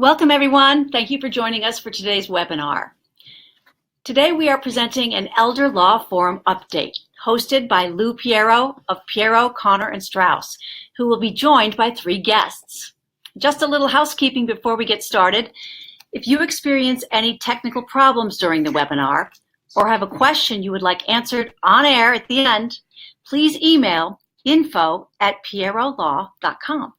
Welcome, everyone. Thank you for joining us for today's webinar. Today, we are presenting an Elder Law Forum update hosted by Lou Piero of Piero, Connor, and Strauss, who will be joined by 3 guests. Just a little housekeeping before we get started. If you experience any technical problems during the webinar or have a question you would like answered on air at the end, please email info@pierolaw.com.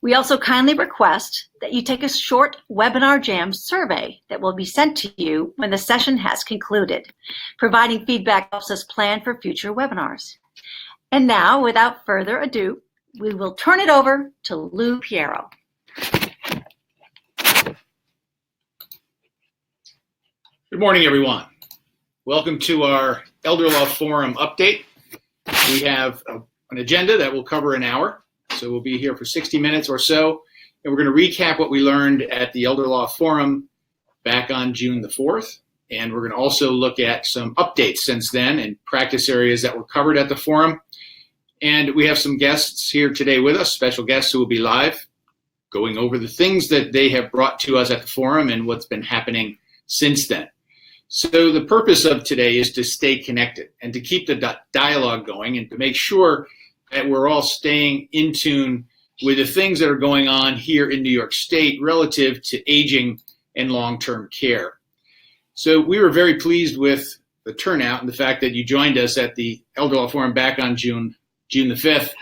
We also kindly request that you take a short Webinar Jam survey that will be sent to you when the session has concluded. Providing feedback helps us plan for future webinars. And now, without further ado, we will turn it over to Lou Piero. Good morning, everyone. Welcome to our Elder Law Forum update. We have an agenda that will cover an hour. So we'll be here for 60 minutes or so, and we're going to recap what we learned at the Elder Law Forum back on June the 4th. And we're going to also look at some updates since then and practice areas that were covered at the forum. And we have some guests here today with us, special guests who will be live, going over the things that they have brought to us at the forum and what's been happening since then. So the purpose of today is to stay connected and to keep the dialogue going and to make sure that we're all staying in tune with the things that are going on here in New York State relative to aging and long-term care. So we were very pleased with the turnout and the fact that you joined us at the Elder Law Forum back on June the 5th.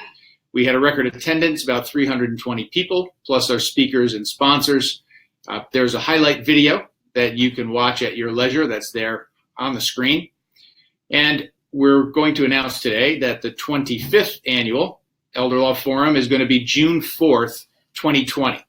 We had a record attendance, about 320 people, plus our speakers and sponsors. There's a highlight video that you can watch at your leisure that's there on the screen. And we're going to announce today that the 25th annual Elder Law Forum is going to be June 4th, 2020.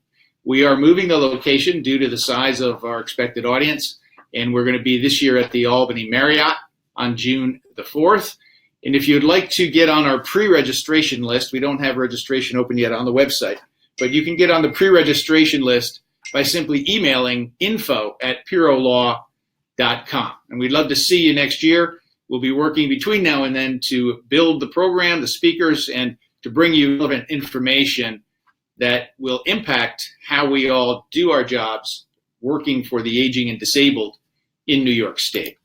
We are moving the location due to the size of our expected audience, and we're going to be this year at the Albany Marriott on June the 4th. And if you'd like to get on our pre-registration list, we don't have registration open yet on the website, but you can get on the pre-registration list by simply emailing info@pierolaw.com. And we'd love to see you next year. We'll be working between now and then to build the program, the speakers, and to bring you relevant information that will impact how we all do our jobs working for the aging and disabled in New York State.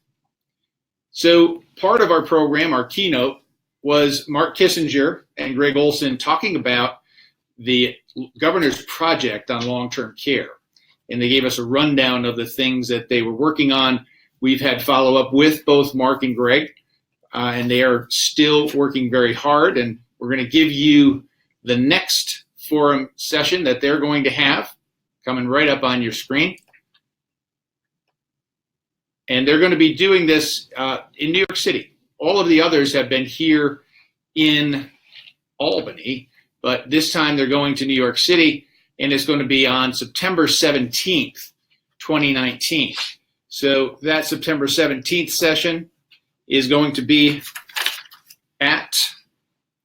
So part of our program, our keynote, was Mark Kissinger and Greg Olson talking about the governor's project on long-term care. And they gave us a rundown of the things that they were working on. We've had follow-up with both Mark and Greg, and they are still working very hard. And we're going to give you the next forum session that they're going to have coming right up on your screen. And they're going to be doing this in New York City. All of the others have been here in Albany, but this time they're going to New York City, and it's going to be on September 17th, 2019. So that September 17th session is going to be at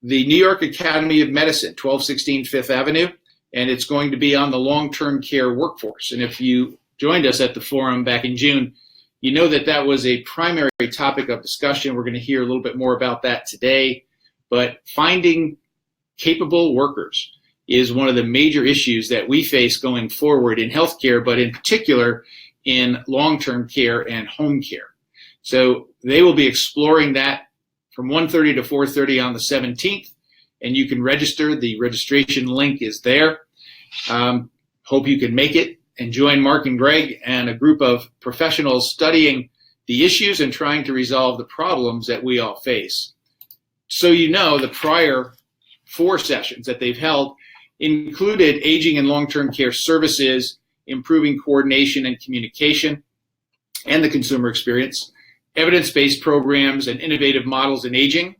the New York Academy of Medicine, 1216 Fifth Avenue, and it's going to be on the long-term care workforce. And if you joined us at the forum back in June, you know that that was a primary topic of discussion. We're going to hear a little bit more about that today, but finding capable workers is one of the major issues that we face going forward in healthcare, but in particular in long-term care and home care. So they will be exploring that from 1:30 to 4:30 on the 17th, and you can register. The registration link is there. Hope you can make it and join Mark and Greg and a group of professionals studying the issues and trying to resolve the problems that we all face. So you know, the prior 4 sessions that they've held included aging and long-term care services, improving coordination and communication, and the consumer experience, evidence-based programs and innovative models in aging,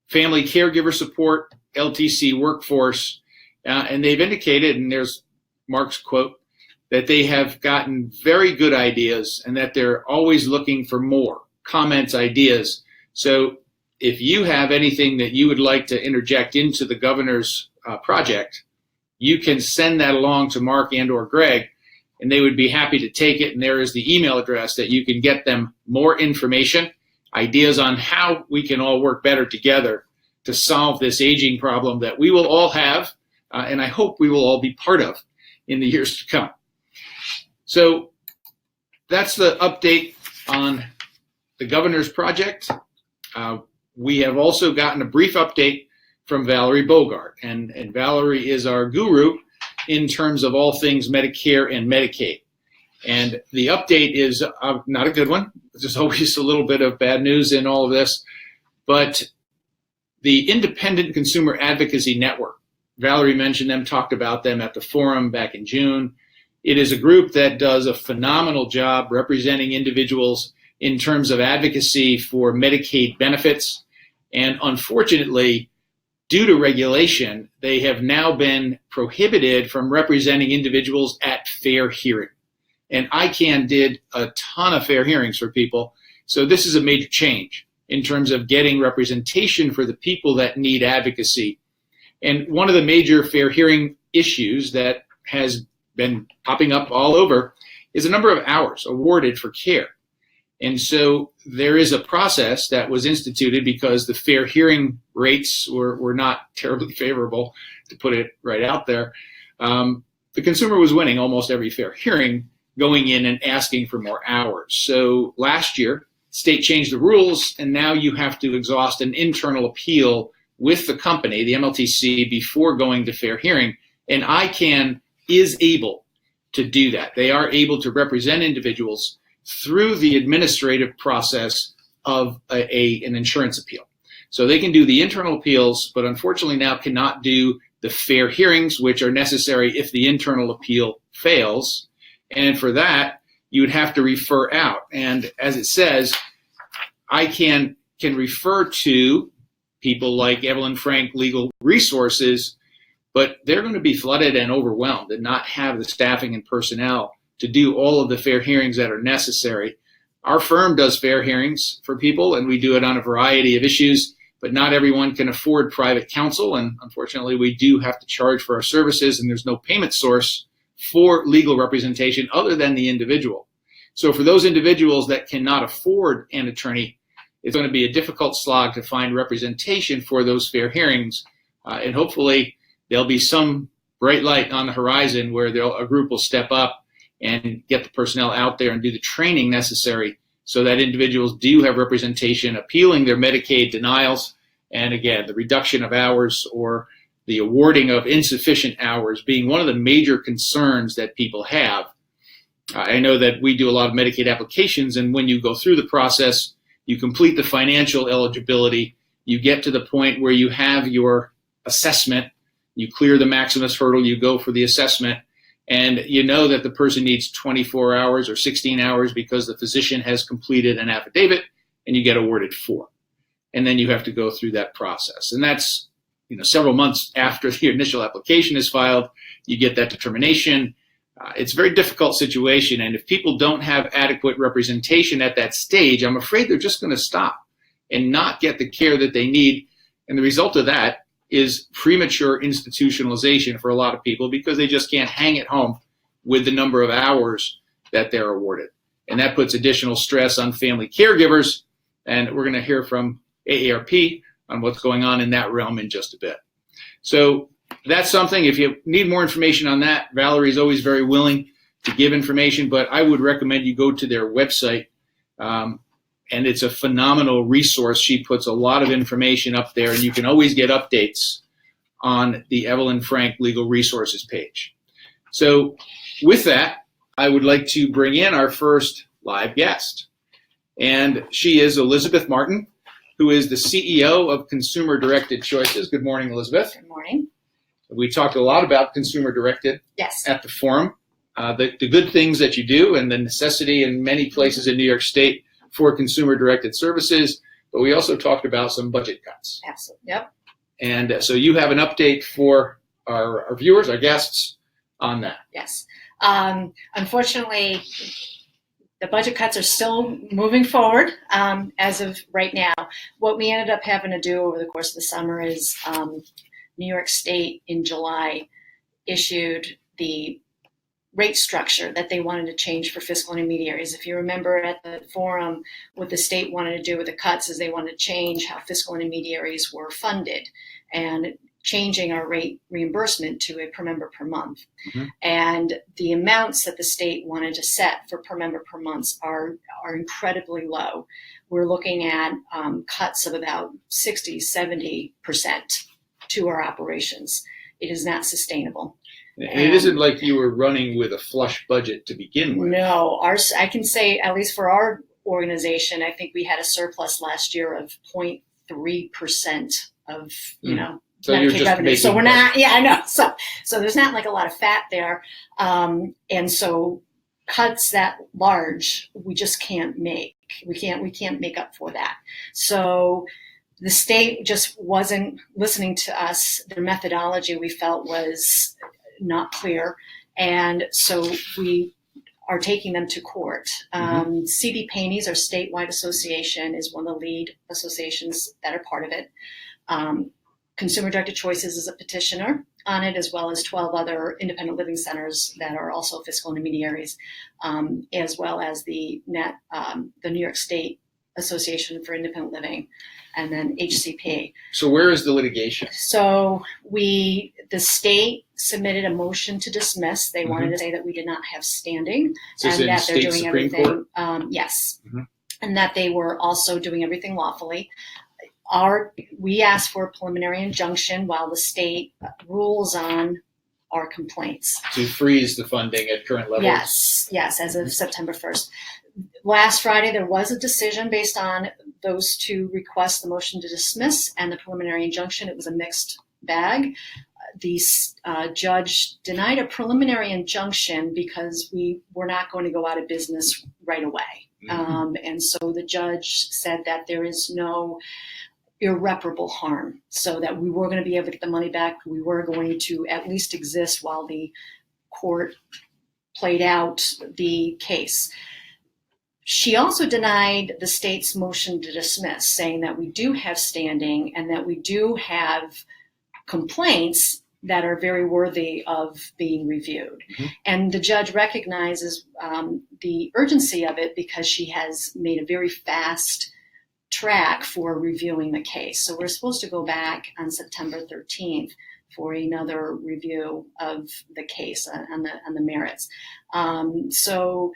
family caregiver support, LTC workforce, and they've indicated, and there's Mark's quote, that they have gotten very good ideas and that they're always looking for more comments, ideas. So if you have anything that you would like to interject into the governor's project, you can send that along to Mark and or Greg, and they would be happy to take it. And there is the email address that you can get them more information, ideas on how we can all work better together to solve this aging problem that we will all have, and I hope we will all be part of in the years to come. So that's the update on the governor's project. We have also gotten a brief update from Valerie Bogart, and Valerie is our guru in terms of all things Medicare and Medicaid. And the update is not a good one. There's always a little bit of bad news in all of this, but the Independent Consumer Advocacy Network, Valerie mentioned them, talked about them at the forum back in June. It is a group that does a phenomenal job representing individuals in terms of advocacy for Medicaid benefits. And unfortunately, due to regulation, they have now been prohibited from representing individuals at fair hearing. And ICANN did a ton of fair hearings for people. So this is a major change in terms of getting representation for the people that need advocacy. And one of the major fair hearing issues that has been popping up all over is the number of hours awarded for care. And so there is a process that was instituted because the fair hearing rates were not terribly favorable, to put it right out there. The consumer was winning almost every fair hearing, going in and asking for more hours. So last year, state changed the rules, and now you have to exhaust an internal appeal with the company, the MLTC, before going to fair hearing. And ICANN is able to do that. They are able to represent individuals through the administrative process of an insurance appeal. So they can do the internal appeals, but unfortunately now cannot do the fair hearings, which are necessary if the internal appeal fails. And for that, you would have to refer out. And as it says, ICANN can refer to people like Evelyn Frank Legal Resources, but they're going to be flooded and overwhelmed and not have the staffing and personnel to do all of the fair hearings that are necessary. Our firm does fair hearings for people, and we do it on a variety of issues, but not everyone can afford private counsel. And unfortunately, we do have to charge for our services, and there's no payment source for legal representation other than the individual. So for those individuals that cannot afford an attorney, it's going to be a difficult slog to find representation for those fair hearings. And hopefully there'll be some bright light on the horizon where a group will step up and get the personnel out there and do the training necessary so that individuals do have representation, appealing their Medicaid denials, and again, the reduction of hours or the awarding of insufficient hours being one of the major concerns that people have. I know that we do a lot of Medicaid applications, and when you go through the process, you complete the financial eligibility, you get to the point where you have your assessment, you clear the maximus hurdle, you go for the assessment, and you know that the person needs 24 hours or 16 hours because the physician has completed an affidavit, and you get awarded 4. And then you have to go through that process. And that's several months after the initial application is filed, you get that determination. It's a very difficult situation, and if people don't have adequate representation at that stage, I'm afraid they're just going to stop and not get the care that they need. And the result of that is premature institutionalization for a lot of people because they just can't hang at home with the number of hours that they're awarded. And that puts additional stress on family caregivers, and we're going to hear from AARP on what's going on in that realm in just a bit. So that's something. If you need more information on that, Valerie is always very willing to give information, but I would recommend you go to their website, and it's a phenomenal resource. She puts a lot of information up there, and you can always get updates on the Evelyn Frank Legal Resources page. So with that, I would like to bring in our first live guest, and she is Elizabeth Martin, who is the CEO of Consumer Directed Choices. Good morning, Elizabeth. Good morning. We talked a lot about Consumer Directed at the forum, the good things that you do and the necessity in many places in New York State for Consumer Directed services, but we also talked about some budget cuts. Absolutely, yep. And so you have an update for our viewers, our guests on that. Yes. Unfortunately, the budget cuts are still moving forward as of right now. What we ended up having to do over the course of the summer is New York State in July issued the rate structure that they wanted to change for fiscal intermediaries. If you remember at the forum, what the state wanted to do with the cuts is they wanted to change how fiscal intermediaries were funded. And changing our rate reimbursement to a per member per month. Mhm. And the amounts that the state wanted to set for per member per month are incredibly low. We're looking at cuts of about 60, 70% to our operations. It is not sustainable. And it isn't like you were running with a flush budget to begin with. No, I can say, at least for our organization, I think we had a surplus last year of 0.3% of, So you're Medicaid just revenue. making So we're money. not, yeah, I know. So there's not like a lot of fat there. And so cuts that large, we just can't make. We can't make up for that. So the state just wasn't listening to us. Their methodology, we felt, was not clear. And so we are taking them to court. CD Painey's, our statewide association, is one of the lead associations that are part of it. Consumer Directed Choices is a petitioner on it, as well as 12 other independent living centers that are also fiscal intermediaries, as well as the New York State Association for Independent Living, and then HCP. So where is the litigation? So the state submitted a motion to dismiss. They wanted to say that we did not have standing, Is this and in that they're state doing Supreme everything. Court? Yes, Mhm. and that they were also doing everything lawfully. We asked for a preliminary injunction while the state rules on our complaints. To freeze the funding at current levels? Yes, as of September 1st. Last Friday, there was a decision based on those two requests, the motion to dismiss and the preliminary injunction. It was a mixed bag. The judge denied a preliminary injunction because we were not going to go out of business right away. And so the judge said that there is no irreparable harm, so that we were going to be able to get the money back. We were going to at least exist while the court played out the case. She also denied the state's motion to dismiss, saying that we do have standing and that we do have complaints that are very worthy of being reviewed. And the judge recognizes the urgency of it because she has made a very fast track for reviewing the case. So we're supposed to go back on September 13th for another review of the case on the merits. So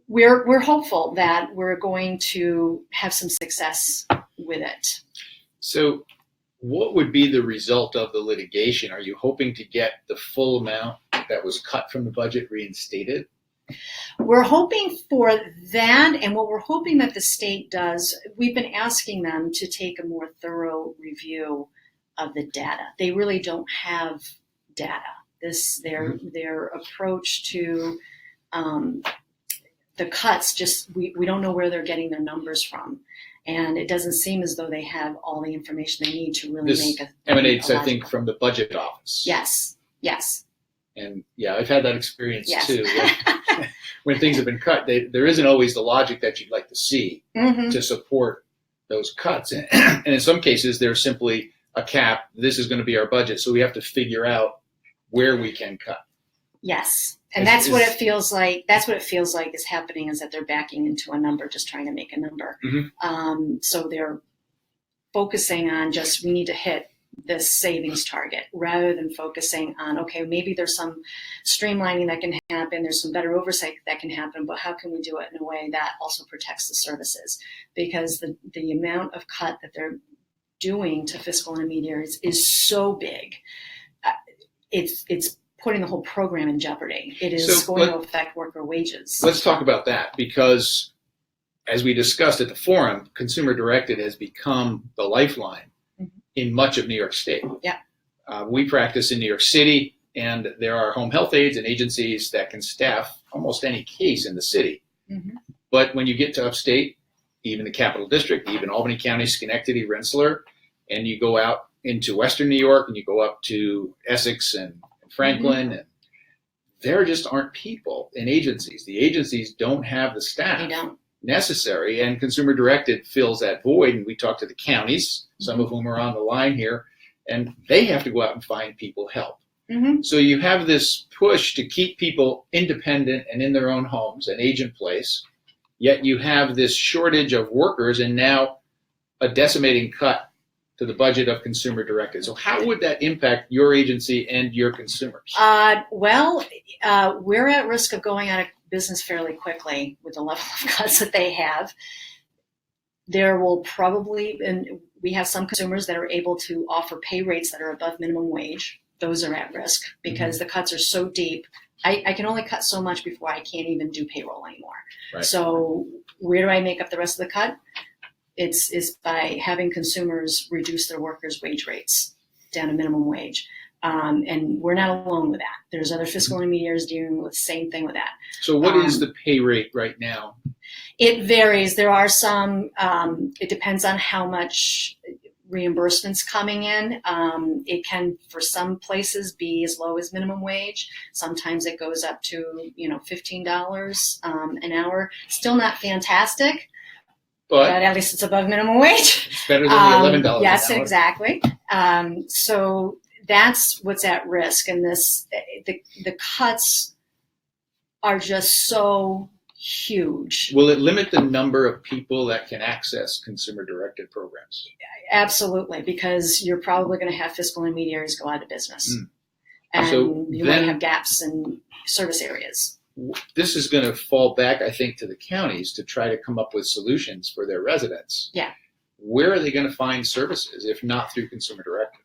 we're hopeful that we're going to have some success with it. So what would be the result of the litigation? Are you hoping to get the full amount that was cut from the budget reinstated? We're hoping for that, and what we're hoping that the state does, we've been asking them to take a more thorough review of the data. They really don't have data. Their approach to the cuts, just we don't know where they're getting their numbers from. And it doesn't seem as though they have all the information they need to really This make a emanates, I logical- think, from the budget office. Yes. And yeah, I've had that experience Yes. too. When things have been cut, there isn't always the logic that you'd like to see to support those cuts. And in some cases, there's simply a cap. This is going to be our budget, so we have to figure out where we can cut. Yes. And that's what it feels like. That's what it feels like is happening, is that they're backing into a number, just trying to make a number. So they're focusing on just, we need to hit this savings target, rather than focusing on, okay, maybe there's some streamlining that can happen, there's some better oversight that can happen, but how can we do it in a way that also protects the services? Because the amount of cut that they're doing to fiscal intermediaries is so big, it's putting the whole program in jeopardy. It is going to affect worker wages. Let's talk about that, because as we discussed at the forum, consumer directed has become the lifeline in much of New York State. Yeah. We practice in New York City, and there are home health aides and agencies that can staff almost any case in the city. But when you get to upstate, even the Capital District, even Albany County, Schenectady, Rensselaer, and you go out into Western New York and you go up to Essex and Franklin, and there just aren't people in agencies. The agencies don't have the staff necessary, and consumer directed fills that void. And we talk to the counties, some of whom are on the line here, and they have to go out and find people help. So you have this push to keep people independent and in their own homes and age in place, yet you have this shortage of workers, and now a decimating cut to the budget of consumer directed. So how would that impact your agency and your consumers? We're at risk of going out of business fairly quickly with the level of cuts that they have. There will probably, and we have some consumers that are able to offer pay rates that are above minimum wage. Those are at risk because the cuts are so deep. I can only cut so much before I can't even do payroll anymore. Right. So where do I make up the rest of the cut? It's by having consumers reduce their workers' wage rates down to minimum wage. And we're not alone with that. There's other fiscal intermediaries dealing with the same thing with that. So what is the pay rate right now? It varies. There are some, it depends on how much reimbursements coming in. It can, for some places, be as low as minimum wage. Sometimes it goes up to, $15 an hour. Still not fantastic. But at least it's above minimum wage. It's better than the $11 yes, an hour. Exactly. So that's what's at risk. And the cuts are just so huge. Will it limit the number of people that can access consumer-directed programs? Absolutely, because you're probably going to have fiscal intermediaries go out of business. And So you might have gaps in service areas. This is going to fall back, I think, to the counties to try to come up with solutions for their residents. Yeah. Where are they going to find services if not through consumer directed?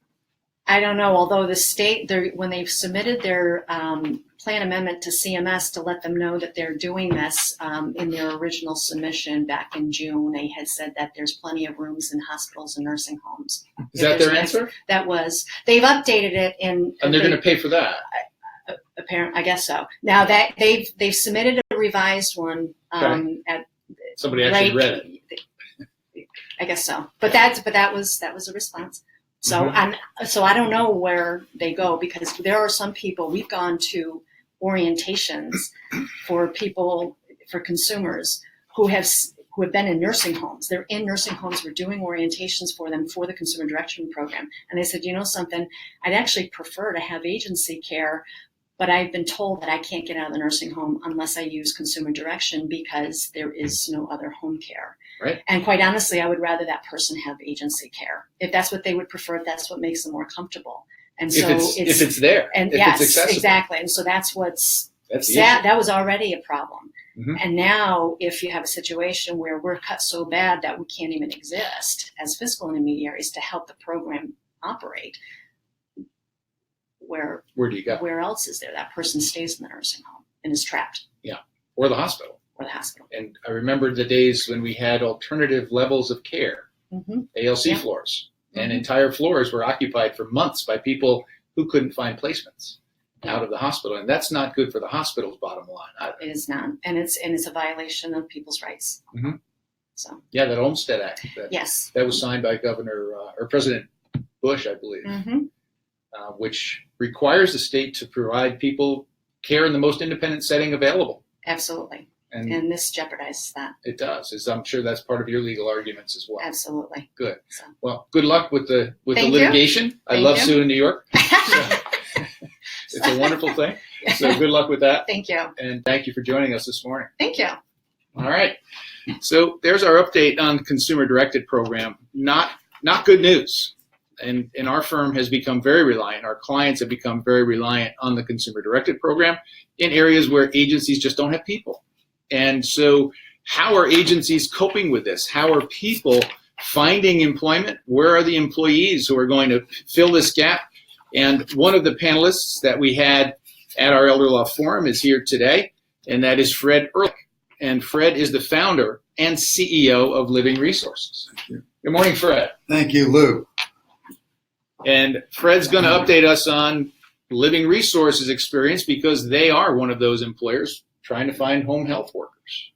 I don't know, although the state, when they've submitted their plan amendment to CMS to let them know that they're doing this, in their original submission back in June, they had said that there's plenty of rooms in hospitals and nursing homes. Is that their answer? That was. They've updated it And they're going to pay for that? Apparently, I guess so. Now that they've submitted a revised one. Somebody actually read it. I guess so. But that was a response. So so I don't know where they go, because there are some people, we've gone to orientations for people, for consumers who have been in nursing homes. They're in nursing homes. We're doing orientations for them for the consumer direction program. And they said, something, I'd actually prefer to have agency care, but I've been told that I can't get out of the nursing home unless I use consumer direction because there is no other home care. Right. And quite honestly, I would rather that person have agency care. If that's what they would prefer, if that's what makes them more comfortable. And so if it's there, and if yes, it's accessible. exactly. And so that's what's That's sad. That was already a problem. Mhm. And now if you have a situation where we're cut so bad that we can't even exist as fiscal intermediaries to help the program operate, where Where do you go? Where else is there? That person stays in the nursing home and is trapped. Yeah, or the hospital. Or the hospital. And I remember the days when we had alternative levels of care, ALC floors, and entire floors were occupied for months by people who couldn't find placements out of the hospital, and that's not good for the hospital's bottom line either. It is not, and it's a violation of people's rights. So yeah, that Olmstead Act. That was signed by Governor or President Bush, I believe, which requires the state to provide people care in the most independent setting available. Absolutely. And this jeopardizes that. It does. As I'm sure that's part of your legal arguments as well. Absolutely. Good. So. Well, good luck with the Thank litigation. You. I love suing New York. It's a wonderful thing. So good luck with that. Thank you. And thank you for joining us this morning. Thank you. All right. So there's our update on the consumer directed program. Not good news. And our firm has become very reliant. Our clients have become very reliant on the consumer directed program in areas where agencies just don't have people. And so how are agencies coping with this? How are people finding employment? Where are the employees who are going to fill this gap? And one of the panelists that we had at our Elder Law Forum is here today, and that is Fred Ehrlich. And Fred is the founder and CEO of Living Resources. Good morning, Fred. Thank you, Lou. And Fred's going to update us on Living Resources experience because they are one of those employers trying to find home health workers.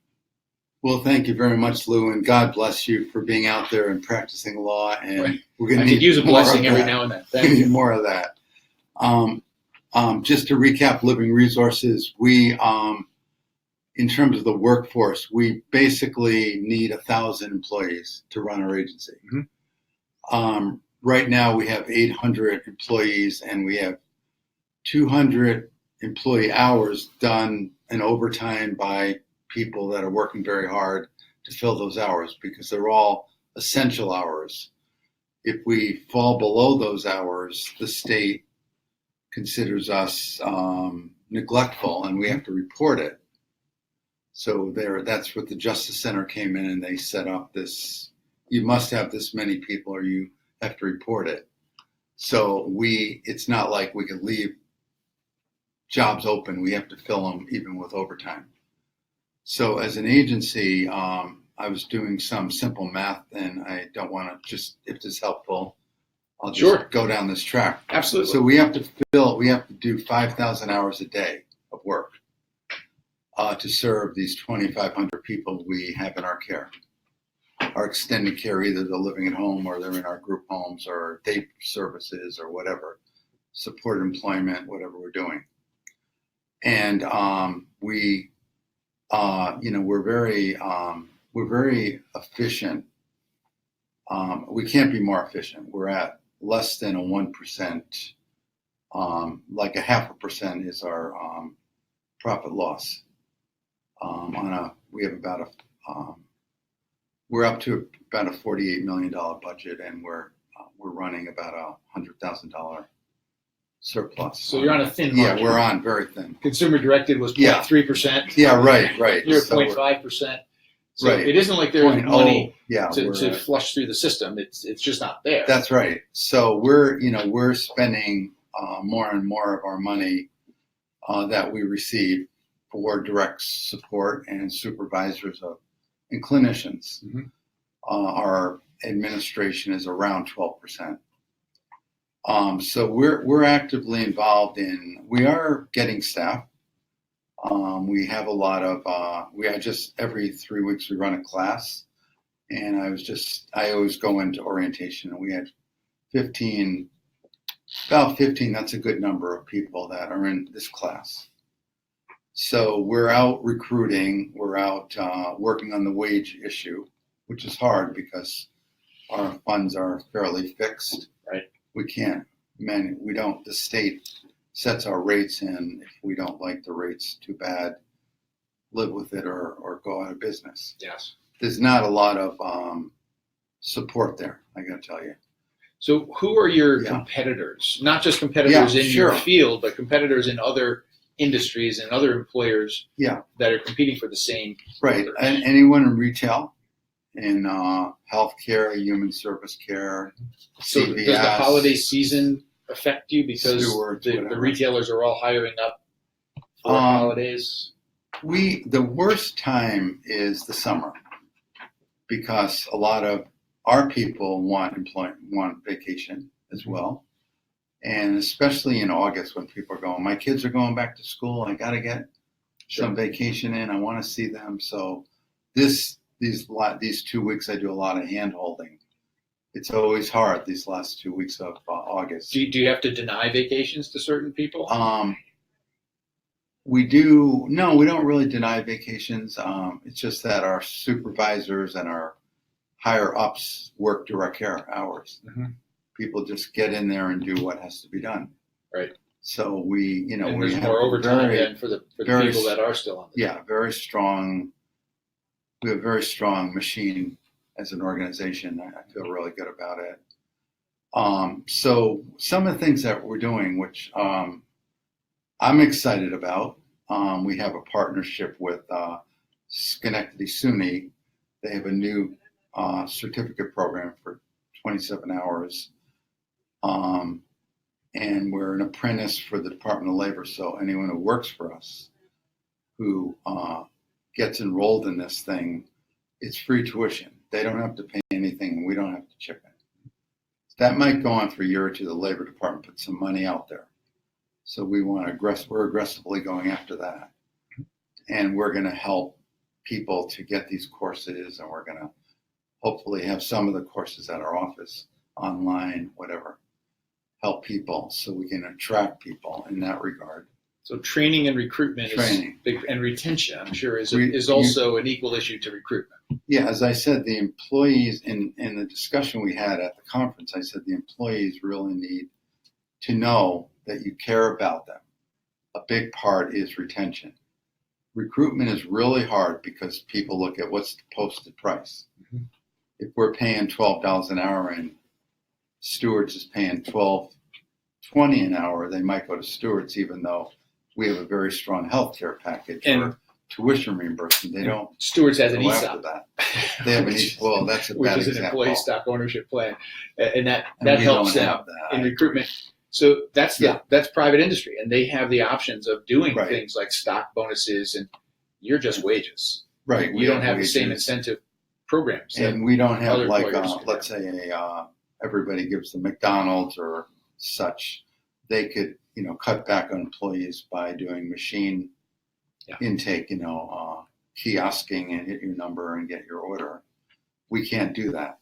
Well, thank you very much, Lou, and God bless you for being out there and practicing law. And we're going to could use a blessing every now and then. Thank you. More of that. Just to recap, Living Resources, we, in terms of the workforce, we basically need 1,000 employees to run our agency. Right now, we have 800 employees, and we have 200 employee hours done in overtime by people that are working very hard to fill those hours because they're all essential hours. if we fall below those hours, the state considers us neglectful, and we have to report it. So that's what the Justice Center came in, and they set up this, you must have this many people or you have to report it. So it's not like we could leave jobs open. We have to fill them even with overtime. So as an agency, I was doing some simple math, and I don't want to just, if this is helpful, I'll just go down this track. Absolutely. So we have to do 5,000 hours a day of work to serve these 2,500 people we have in our care. Our extended care, either they're living at home or they're in our group homes or day services or whatever, support employment, whatever we're doing. And we're very efficient. We can't be more efficient. We're at less than a 1%, like a 0.5% is our profit loss. We have we're up to about a $48 million budget, and we're running about a $100,000 surplus. So you're on a thin margin. Yeah, we're on very thin. Consumer directed was 0.3%. Yeah, right. You're at 0.5%. So right. It isn't like there's money to we're flush through the system. It's just not there. That's right. So we're spending more and more of our money that we receive for direct support and supervisors and clinicians. Mm-hmm. Our administration is around 12%. So we're actively involved we are getting staff. We have a lot of, every 3 weeks we run a class, and I always go into orientation, and we had about 15, that's a good number of people that are in this class. So we're out recruiting, we're out working on the wage issue, which is hard because our funds are fairly fixed. Right. The state sets our rates, and if we don't like the rates, too bad, live with it or go out of business. Yes. There's not a lot of support there, I gotta tell you. So who are your competitors? Not just competitors in your field, but competitors in other industries and other employers that are competing for the same right workers. And anyone in retail, in healthcare, human service care, so CVS, does the holiday season affect you because Stewards, the retailers are all hiring up for holidays? The worst time is the summer because a lot of our people want vacation as well. And especially in August when people are going, my kids are going back to school. I got to get some vacation in. I want to see them. So these 2 weeks, I do a lot of hand holding. It's always hard these last 2 weeks of August. Do you have to deny vacations to certain people? We do. No, we don't really deny vacations. It's just that our supervisors and our higher ups work direct care hours. Mm-hmm. People just get in there and do what has to be done. Right. So we there's have more overtime then for the people that are still on the job. very strong. We have a very strong machine as an organization. I feel really good about it. So some of the things that we're doing, which I'm excited about, we have a partnership with Schenectady SUNY. They have a new certificate program for 27 hours. And we're an apprentice for the Department of Labor. So anyone who works for us who gets enrolled in this thing, it's free tuition. They don't have to pay anything, and we don't have to chip in. That might go on for a year or two. The Labor Department put some money out there. So we're aggressively going after that. And we're going to help people to get these courses, and we're going to hopefully have some of the courses at our office, online, whatever, help people so we can attract people in that regard. So training and recruitment is big, and retention, I'm sure, is also an equal issue to recruitment. Yeah, as I said, the employees in the discussion we had at the conference, I said the employees really need to know that you care about them. A big part is retention. Recruitment is really hard because people look at what's the posted price. Mm-hmm. If we're paying $12 an hour and Stewart's is paying $12.20 an hour, they might go to Stewart's, even though we have a very strong healthcare package And- or tuition reimbursement. They don't Stewart's has an go after ESOP. that. They have an Which- well, that's a which bad is an example. employee stock ownership plan, and that And we helps don't them have that. in recruitment. So that's Yeah. that's private industry, and they have the options of doing Right. things like stock bonuses, and you're just wages. Right. You don't have the wages. same incentive programs. that And we don't have other like, employers do. let's say, everybody gives the McDonald's or such. They could, cut back on employees by doing machine Yeah. intake, kiosking and hit your number and get your order. We can't do that.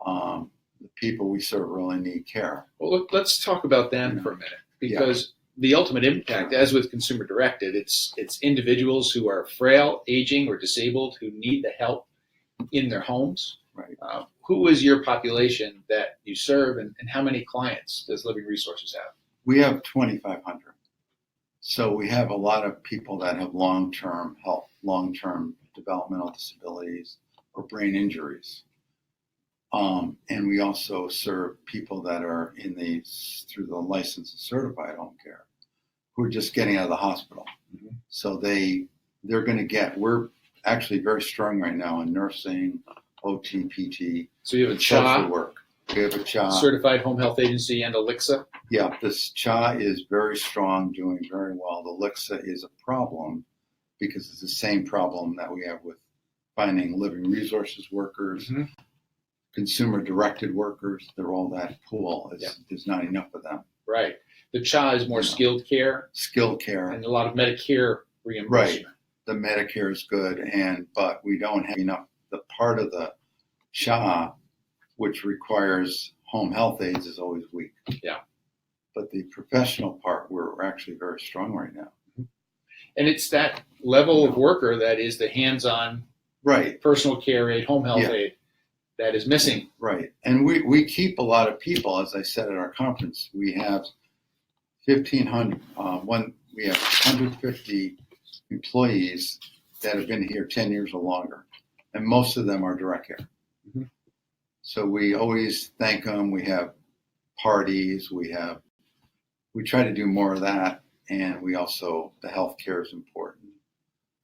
The people we serve really need care. Well, let's talk about them for a minute, because the ultimate impact, as with consumer directed, it's individuals who are frail, aging, or disabled who need the help in their homes. Right. Who is your population that you serve, and how many clients does Living Resources have? We have 2,500. So we have a lot of people that have long-term health, long-term developmental disabilities or brain injuries. And we also serve people that are through the licensed and certified home care who are just getting out of the hospital. Mhm. So they're going to we're actually very strong right now in nursing, OT, PT, So you have a and social CHA, work. We have a CHA. Certified Home Health Agency, and Alexa. Yeah, this CHA is very strong, doing very well. The Alexa is a problem because it's the same problem that we have with finding living resources workers, Mhm. consumer-directed workers. They're all that pool. There's not enough of them. Right. The CHA is more Yeah. skilled care Skilled care, and a lot of Medicare reimbursement. the Medicare is good, but we don't have enough. The part of the CHA which requires home health aides is always weak. Yeah. But the professional part, we're actually very strong right now. And it's that level of worker that is the hands-on Right. personal care aide, home health Yeah. aide that is missing. Right. And we keep a lot of people, as I said at our conference. We have 1,500, we have 150 employees that have been here 10 years or longer. And most of them are direct care. Mhm. So we always thank them. We have parties. We try to do more of that. And we also, the health care is important.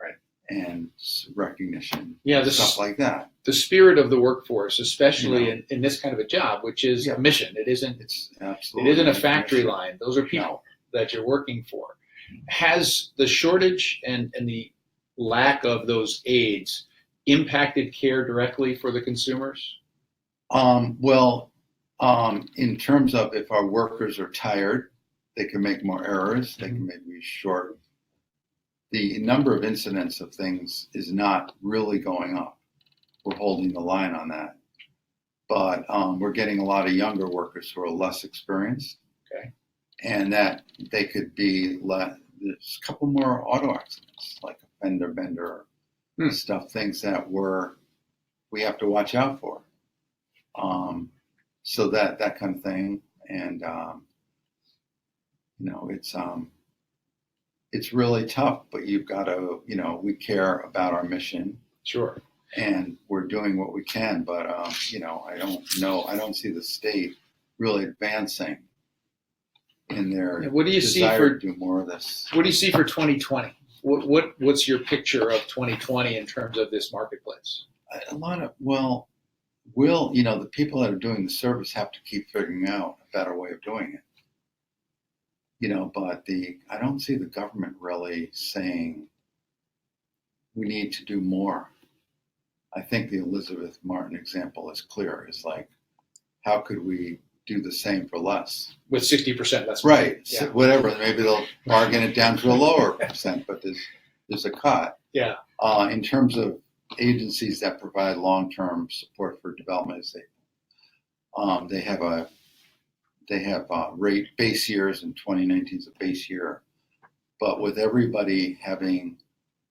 Right. And recognition. Yeah, Stuff like that. the spirit of the workforce, especially Yeah. in this kind of a job, which is Yeah. a mission. It isn't It's absolutely. It isn't a factory line. Those are people that you're working for. Has the shortage and the lack of those aides impacted care directly for the consumers? In terms of if our workers are tired, they can make more errors. They can maybe short. The number of incidents of things is not really going up. We're holding the line on that. But we're getting a lot of younger workers who are less experienced. Okay. And that they could be there's a couple more auto accidents, like a fender bender stuff, things that we have to watch out for. So that kind of thing. And, it's really tough, but you've got to, we care about our mission. Sure. And we're doing what we can, but I don't see the state really advancing in their What do you see desire for to do more of this. What do you see for 2020? What's your picture of 2020 in terms of this marketplace? A lot of the people that are doing the service have to keep figuring out a better way of doing it. But I don't see the government really saying we need to do more. I think the Elizabeth Martin example is clear. It's like, how could we do the same for less? With 60% less. Right. Yeah. So whatever. Maybe they'll bargain it down to a lower percent, but there's a cut. Yeah. In terms of agencies that provide long-term support for development disabled, they have rate base years, and 2019 is a base year. But with everybody having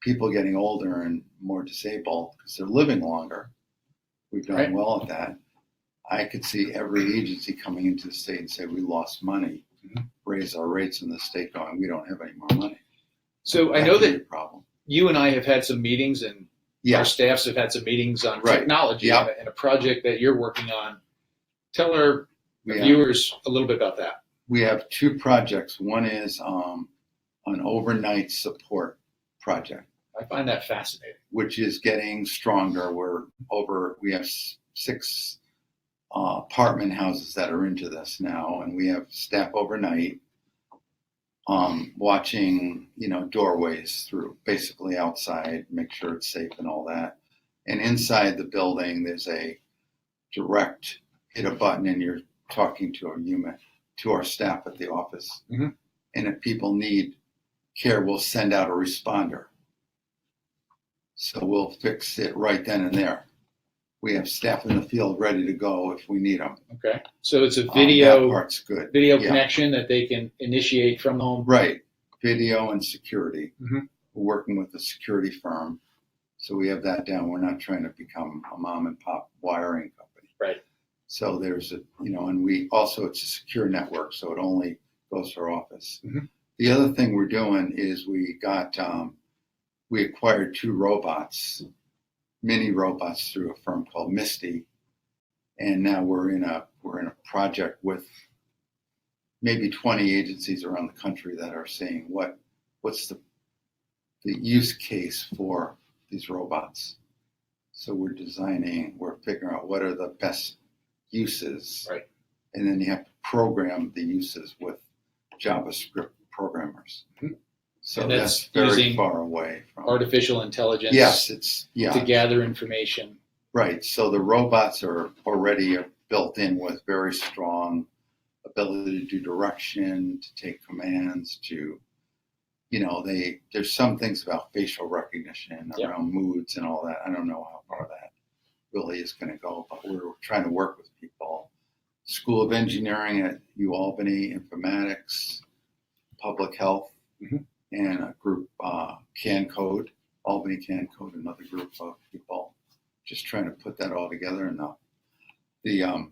people getting older and more disabled because they're living longer, we've done Right. well at that. I could see every agency coming into the state and say, we lost money, raise our rates, in the state going, we don't have any more money. So I know could be that a problem. you and I have had some meetings, and our staffs have had some meetings on Right. technology Yeah. and a project that you're working on. Tell our the viewers a little bit about that. We have two projects. One is an overnight support project, I find that fascinating. which is getting stronger. We have 6 apartment houses that are into this now, and we have staff overnight watching, doorways through, basically outside, make sure it's safe and all that. And inside the building, there's a direct hit a button and you're talking to our staff at the office. Mm-hmm. And if people need care, we'll send out a responder. So we'll fix it right then and there. We have staff in the field ready to go if we need them. Okay. So it's a That video part's good. video Yeah. connection that they can initiate from home. Right. Video and security. Mhm. We're working with a security firm. So we have that down. We're not trying to become a mom and pop wiring company. Right. So there's and we also, it's a secure network, so it only goes to our office. Mhm. The other thing we're doing is we acquired 2 robots, mini robots, through a firm called Misty. And now we're in a project with maybe 20 agencies around the country that are saying what's the use case for these robots. So we're figuring out what are the best uses. Right. And then you have to program the uses with JavaScript programmers. Mhm. So And that's that's very using far away from Artificial intelligence Yes, to gather information. right. So the robots are already built in with very strong ability to do direction, to take commands, there's some things about facial recognition Yeah. around moods and all that. I don't know how far that really is going to go, but we're trying to work with people. School of Engineering at UAlbany, Informatics, Public Health, Mhm. and a group, Can Code, Albany Can Code, another group of people just trying to put that all together. And the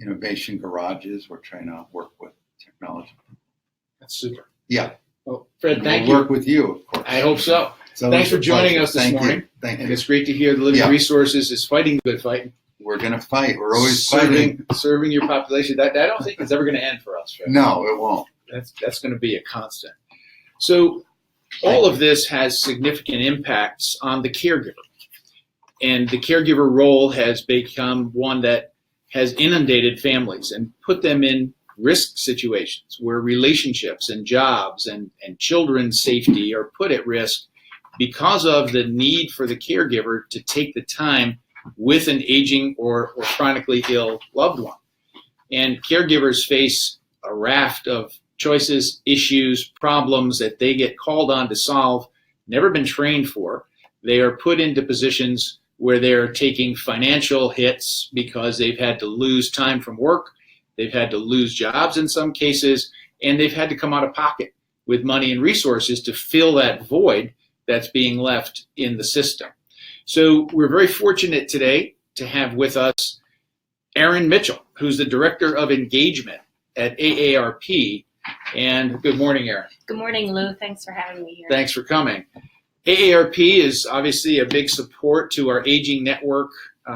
innovation garages, we're trying to work with technology. That's super. Yeah. Well, Fred, thank we'll you. work with you, of course. I hope so. So Thanks it's a for joining pleasure. us this Thank morning. You. Thank And you. it's great to hear the Living Yeah. Resources is fighting the good fight. We're going to fight. We're always fighting. Serving your population. That I don't think it's ever going to end for us, Fred. No, it won't. That's going to be a constant. So all of this has significant impacts on the caregiver. And the caregiver role has become one that has inundated families and put them in risk situations where relationships and jobs and children's safety are put at risk because of the need for the caregiver to take the time with an aging or chronically ill loved one. And caregivers face a raft of choices, issues, problems that they get called on to solve, never been trained for. They are put into positions where they're taking financial hits because they've had to lose time from work, they've had to lose jobs in some cases, and they've had to come out of pocket with money and resources to fill that void that's being left in the system. So we're very fortunate today to have with us Erin Mitchell, who's the Director of Engagement at AARP. And good morning, Erin. Good morning, Lou. Thanks for having me here. Thanks for coming. AARP is obviously a big support to our aging network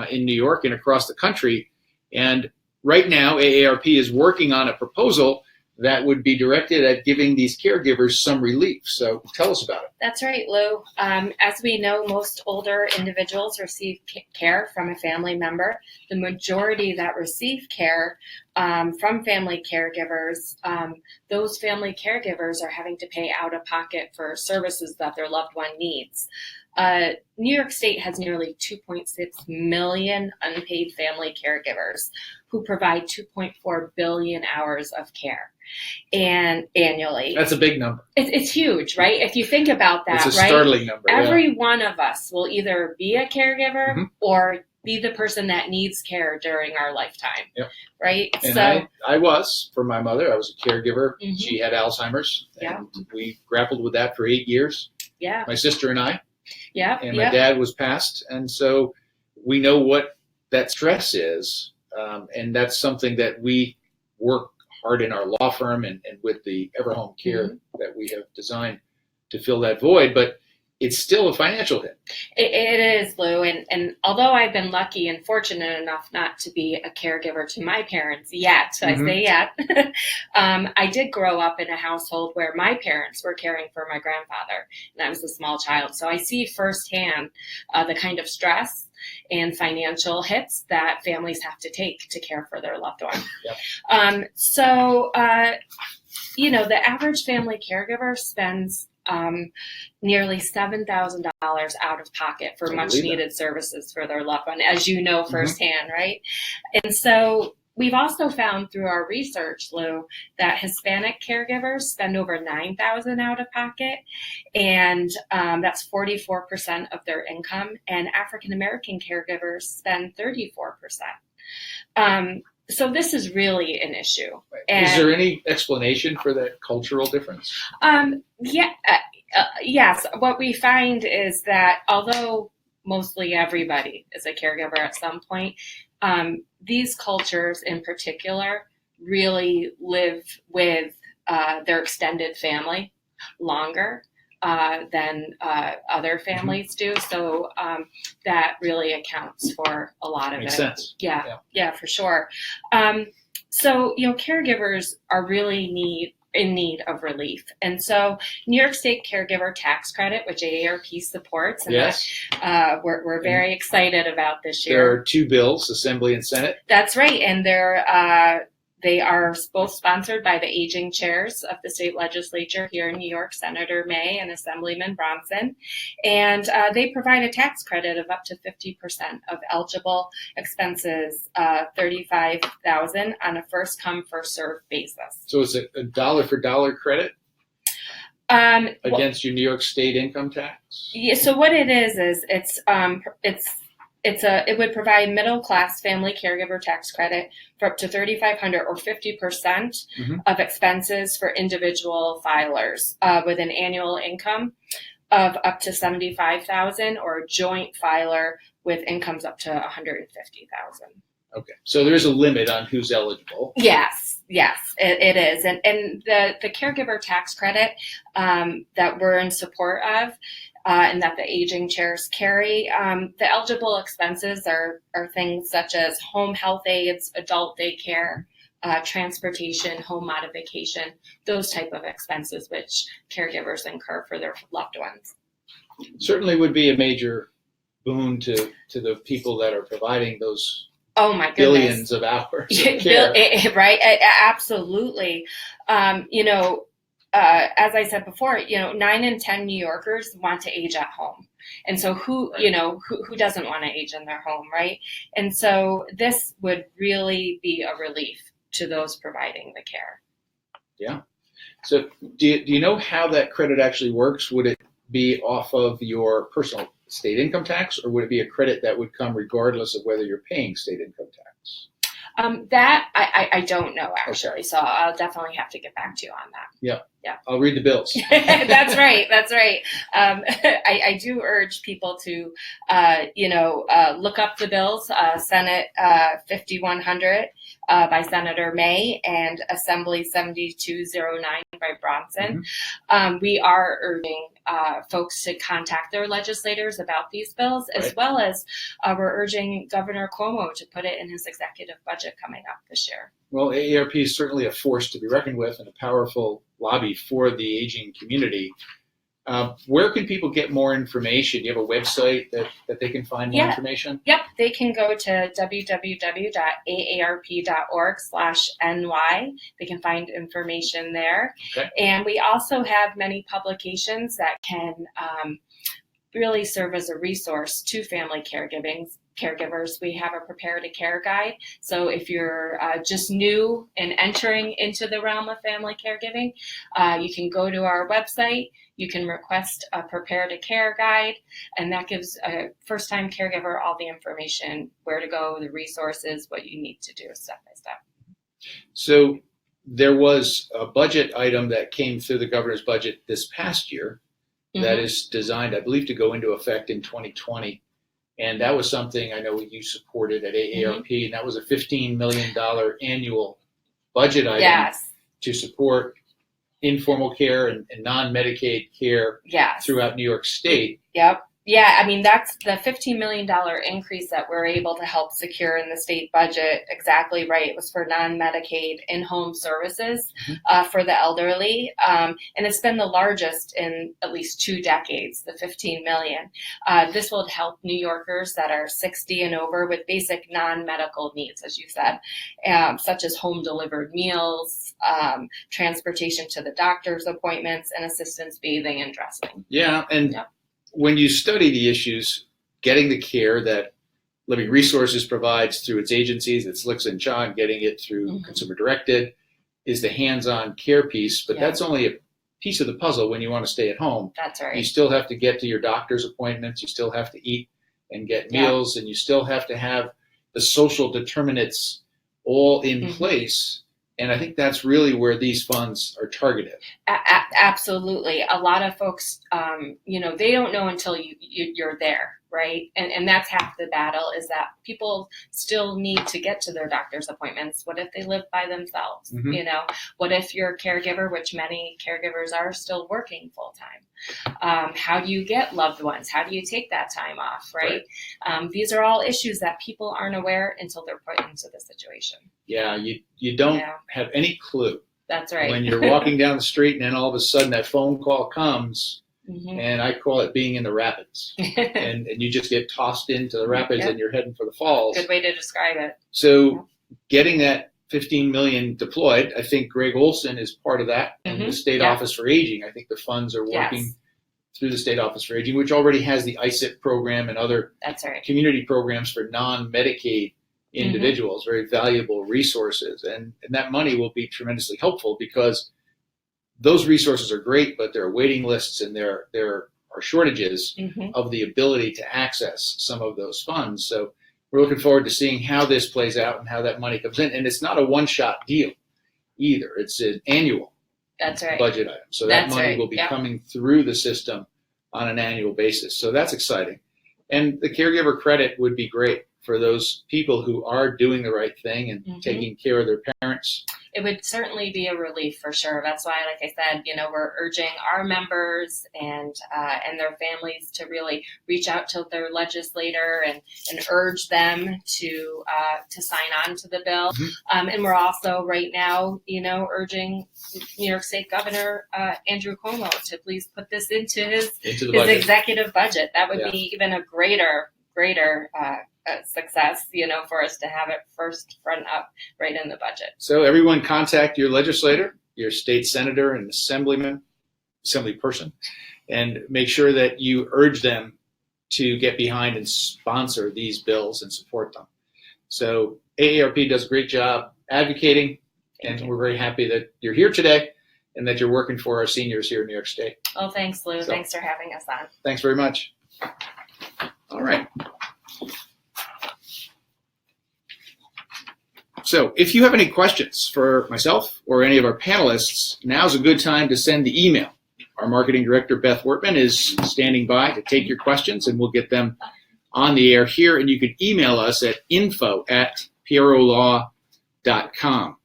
in New York and across the country. And right now, AARP is working on a proposal that would be directed at giving these caregivers some relief. So tell us about it. That's right, Lou. As we know, most older individuals receive care from a family member. The majority that receive care from family caregivers, those family caregivers are having to pay out of pocket for services that their loved one needs. New York State has nearly 2.6 million unpaid family caregivers who provide 2.4 billion hours of care and annually. That's a big number. It's huge, right? If you think about that, It's a right? startling number. Every one of us will either be a caregiver Mhm. or be the person that needs care during our lifetime, Yep. right? And I was, for my mother, I was a caregiver. Mhm. She had Alzheimer's. Yeah. And we grappled with that for 8 years, yeah, my sister and I. yeah, And my yeah. dad was passed. And so we know what that stress is. And that's something that we work hard in our law firm and with the Everhome Care that we have designed to fill that void. But it's still a financial hit. It is, Lou, and although I've been lucky and fortunate enough not to be a caregiver to my parents yet, I say yet, I did grow up in a household where my parents were caring for my grandfather, and I was a small child. So I see firsthand the kind of stress and financial hits that families have to take to care for their loved one. Yep. The average family caregiver spends nearly $7,000 out of pocket for much needed services for their loved one, as you know firsthand, right? And so we've also found through our research, Lou, that Hispanic caregivers spend over $9,000 out of pocket, and that's 44% of their income, and African American caregivers spend 34%. So this is really an issue. And, is there any explanation for that cultural difference? Yes. What we find is that although mostly everybody is a caregiver at some point, these cultures in particular really live with their extended family longer than other families do. So that really accounts for a lot of Makes it. sense. Yeah, for sure. So, caregivers are really in need of relief. And so New York State Caregiver Tax Credit, which AARP supports, and we're very excited about this year. There are two bills, Assembly and Senate. That's right. And they are both sponsored by the aging chairs of the state legislature here in New York, Senator May and Assemblyman Bronson. And they provide a tax credit of up to 50% of eligible expenses, $35,000 on a first come, first served basis. So is it a dollar for dollar credit against your New York State income tax? Yeah. So what it is it would provide middle class family caregiver tax credit for up to $3,500 or 50% of expenses for individual filers with an annual income of up to $75,000, or a joint filer with incomes up to $150,000. Okay, so there's a limit on who's eligible. Yes, it is. And the caregiver tax credit that we're in support of and that the aging chairs carry, the eligible expenses are things such as home health aides, adult daycare, transportation, home modification, those type of expenses which caregivers incur for their loved ones. Certainly would be a major boon to the people that are providing those Oh my goodness. billions of hours of care. Right, absolutely. As I said before, 9 in 10 New Yorkers want to age at home. And so who doesn't want to age in their home, right? And so this would really be a relief to those providing the care. Yeah. So do you know how that credit actually works? Would it be off of your personal state income tax, or would it be a credit that would come regardless of whether you're paying state income tax? That I don't know, actually. So I'll definitely have to get back to you on that. Yeah. Yeah. I'll read the bills. That's right. I do urge people to, look up the bills, Senate 5100 by Senator May and Assembly 7209 by Bronson. We are urging folks to contact their legislators about these bills, as well as we're urging Governor Cuomo to put it in his executive budget coming up this year. Well, AARP is certainly a force to be reckoned with and a powerful lobby for the aging community. Where can people get more information? Do you have a website that they can find more information? Yep, they can go to www.aarp.org/ny. They can find information there. Okay. And we also have many publications that can really serve as a resource to family caregivers. We have a Prepare to Care guide. So if you're just new and entering into the realm of family caregiving, you can go to our website. You can request a Prepare to Care guide, and that gives a first-time caregiver all the information, where to go, the resources, what you need to do step by step. So there was a budget item that came through the governor's budget this past year that is designed, I believe, to go into effect in 2020. And that was something I know you supported at AARP, and that was a $15 million annual budget item to support informal care and non-Medicaid care Yes. throughout New York State. Yep. Yeah, I mean, that's the $15 million increase that we're able to help secure in the state budget. Exactly right. It was for non-Medicaid in-home services for the elderly. And it's been the largest in at least 2 decades, the $15 million. This will help New Yorkers that are 60 and over with basic non-medical needs, as you said, such as home-delivered meals, transportation to the doctor's appointments, and assistance bathing and dressing. Yeah, and when you study the issues, getting the care that Living Resources provides through its agencies, its Licks and John, getting it through Consumer Directed, is the hands-on care piece, but that's only a piece of the puzzle when you want to stay at home. That's right. You still have to get to your doctor's appointments, you still have to eat and get meals, and you still have to have the social determinants all in place. And I think that's really where these funds are targeted. Absolutely. A lot of folks, they don't know until you're there, right? And that's half the battle, is that people still need to get to their doctor's appointments. What if they live by themselves? What if you're a caregiver, which many caregivers are still working full time? How do you get loved ones? How do you take that time off, right? These are all issues that people aren't aware until they're put into the situation. Yeah, you don't have any clue. That's right. When you're walking down the street and then all of a sudden that phone call comes, and I call it being in the rapids. and you just get tossed into the rapids and you're heading for the falls. Good way to describe it. So getting that 15 million deployed, I think Greg Olson is part of that, and the State Office for Aging. I think the funds are working through the State Office for Aging, which already has the ISIP program and other community programs for non-Medicaid individuals, very valuable resources. And that money will be tremendously helpful, because those resources are great, but there are waiting lists and there are shortages of the ability to access some of those funds. So we're looking forward to seeing how this plays out and how that money comes in. And it's not a one-shot deal either. It's an annual budget item. So that money will be coming through the system on an annual basis. So that's exciting. And the caregiver credit would be great for those people who are doing the right thing and taking care of their parents. It would certainly be a relief for sure. That's why, like I said, we're urging our members and their families to really reach out to their legislator and urge them to sign on to the bill. And we're also right now, urging New York State Governor Andrew Cuomo to please put this into his executive budget. That would be even a greater success, for us to have it front up right in the budget. So everyone contact your legislator, your state senator and assembly person, and make sure that you urge them to get behind and sponsor these bills and support them. So AARP does a great job advocating, and we're very happy that you're here today and that you're working for our seniors here in New York State. Oh, thanks, Lou. Thanks for having us on. Thanks very much. All right. So if you have any questions for myself or any of our panelists, now's a good time to send the email. Our marketing director, Beth Wortman, is standing by to take your questions, and we'll get them on the air here. And you can email us at info@pierolaw.com.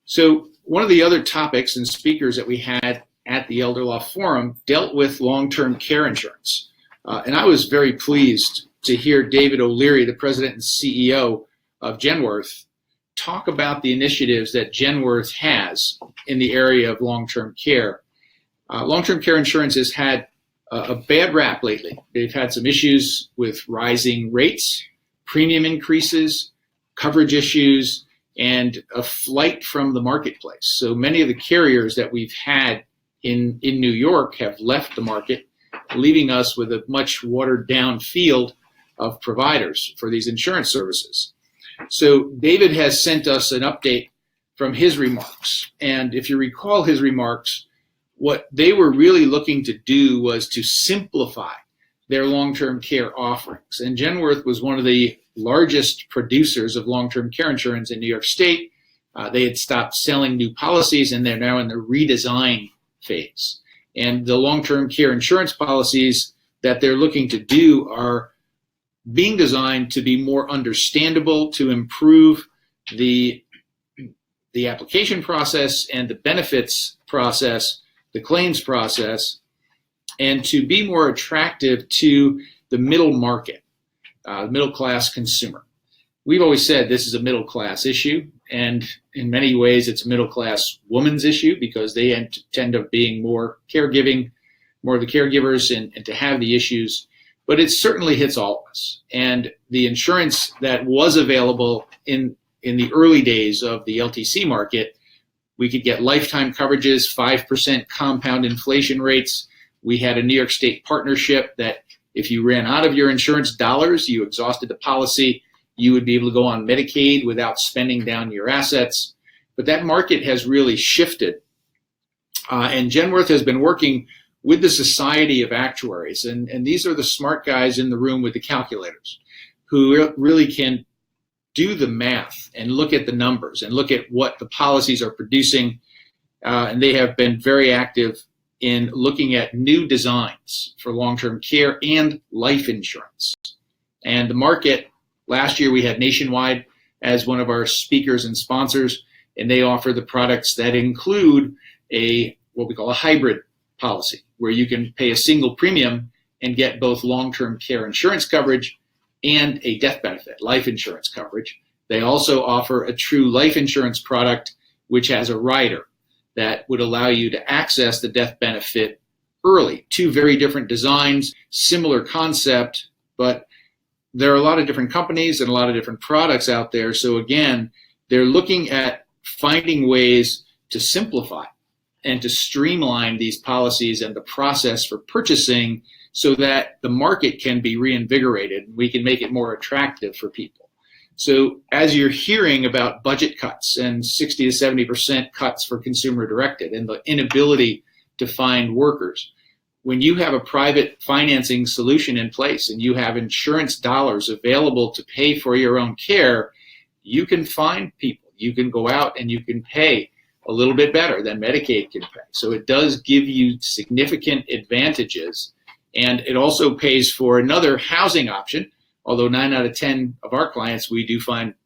So one of the other topics and speakers that we had at the Elder Law Forum dealt with long-term care insurance. And I was very pleased to hear David O'Leary, the president and CEO of Genworth, talk about the initiatives that Genworth has in the area of long-term care. Long-term care insurance has had a bad rap lately. They've had some issues with rising rates, premium increases, coverage issues, and a flight from the marketplace. So many of the carriers that we've had in New York have left the market, leaving us with a much watered down field of providers for these insurance services. So David has sent us an update from his remarks. And if you recall his remarks, what they were really looking to do was to simplify their long-term care offerings. And Genworth was one of the largest producers of long-term care insurance in New York State. They had stopped selling new policies, and they're now in the redesign phase. And the long-term care insurance policies that they're looking to do are being designed to be more understandable, to improve the the application process and the benefits process, the claims process, and to be more attractive to the middle market, middle class consumer. We've always said this is a middle class issue, and in many ways it's a middle class woman's issue because they tend to being more caregiving, more of the caregivers, and to have the issues. But it certainly hits all of us. And the insurance that was available in the early days of the LTC market, we could get lifetime coverages, 5% compound inflation rates. We had a New York State partnership that if you ran out of your insurance dollars, you exhausted the policy, you would be able to go on Medicaid without spending down your assets. But that market has really shifted. And Genworth has been working with the Society of Actuaries. And these are the smart guys in the room with the calculators who really can do the math and look at the numbers and look at what the policies are producing. And they have been very active in looking at new designs for long-term care and life insurance. And the market, last year we had Nationwide as one of our speakers and sponsors, and they offer the products that include what we call a hybrid policy, where you can pay a single premium and get both long-term care insurance coverage and a death benefit, life insurance coverage. They also offer a true life insurance product, which has a rider that would allow you to access the death benefit early. Two very different designs, similar concept, but there are a lot of different companies and a lot of different products out there. So again, they're looking at finding ways to simplify and to streamline these policies and the process for purchasing so that the market can be reinvigorated. We can make it more attractive for people. So as you're hearing about budget cuts and 60 to 70% cuts for consumer directed and the inability to find workers, when you have a private financing solution in place and you have insurance dollars available to pay for your own care, you can find people. You can go out and you can pay a little bit better than Medicaid can pay. So it does give you significant advantages. And it also pays for another housing option, although 9 out of 10 of our clients we do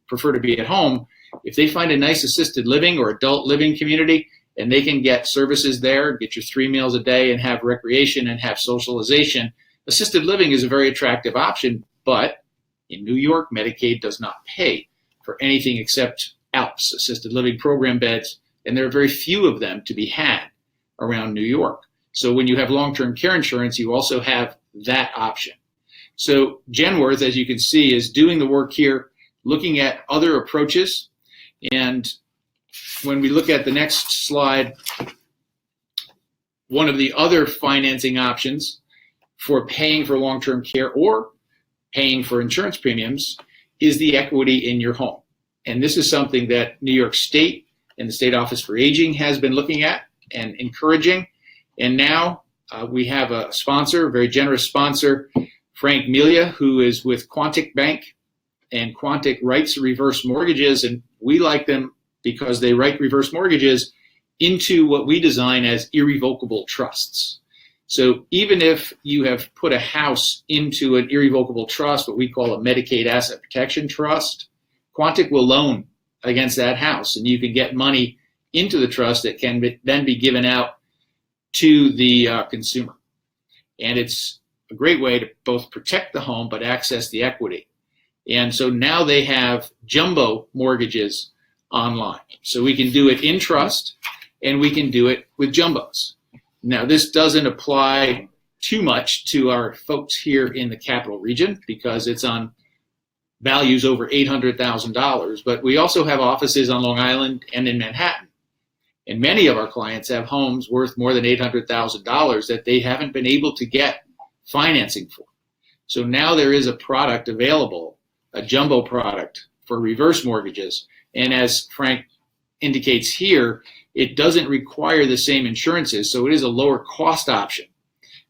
prefer to be at home. If they find a nice assisted living or adult living community and they can get services there, get your 3 meals a day and have recreation and have socialization, assisted living is a very attractive option. But in New York, Medicaid does not pay for anything except ALPS, assisted living program beds, and there are very few of them to be had around New York. So when you have long-term care insurance, you also have that option. So Genworth, as you can see, is doing the work here, looking at other approaches. And when we look at the next slide, one of the other financing options for paying for long-term care or paying for insurance premiums is the equity in your home. And this is something that New York State and the State Office for Aging has been looking at and encouraging. And now we have a sponsor, a very generous sponsor, Frank Melia, who is with Quantic Bank, and Quantic writes reverse mortgages, and we like them because they write reverse mortgages into what we design as irrevocable trusts. So even if you have put a house into an irrevocable trust, what we call a Medicaid asset protection trust, Quantic will loan against that house, and you can get money into the trust that can then be given out to the consumer. And it's a great way to both protect the home but access the equity. And so now they have jumbo mortgages online. So we can do it in trust and we can do it with jumbos. Now this doesn't apply too much to our folks here in the capital region because it's on values over $800,000, but we also have offices on Long Island and in Manhattan. And many of our clients have homes worth more than $800,000 that they haven't been able to get financing for. So now there is a product available, a jumbo product for reverse mortgages. And as Frank indicates here, it doesn't require the same insurances, so it is a lower cost option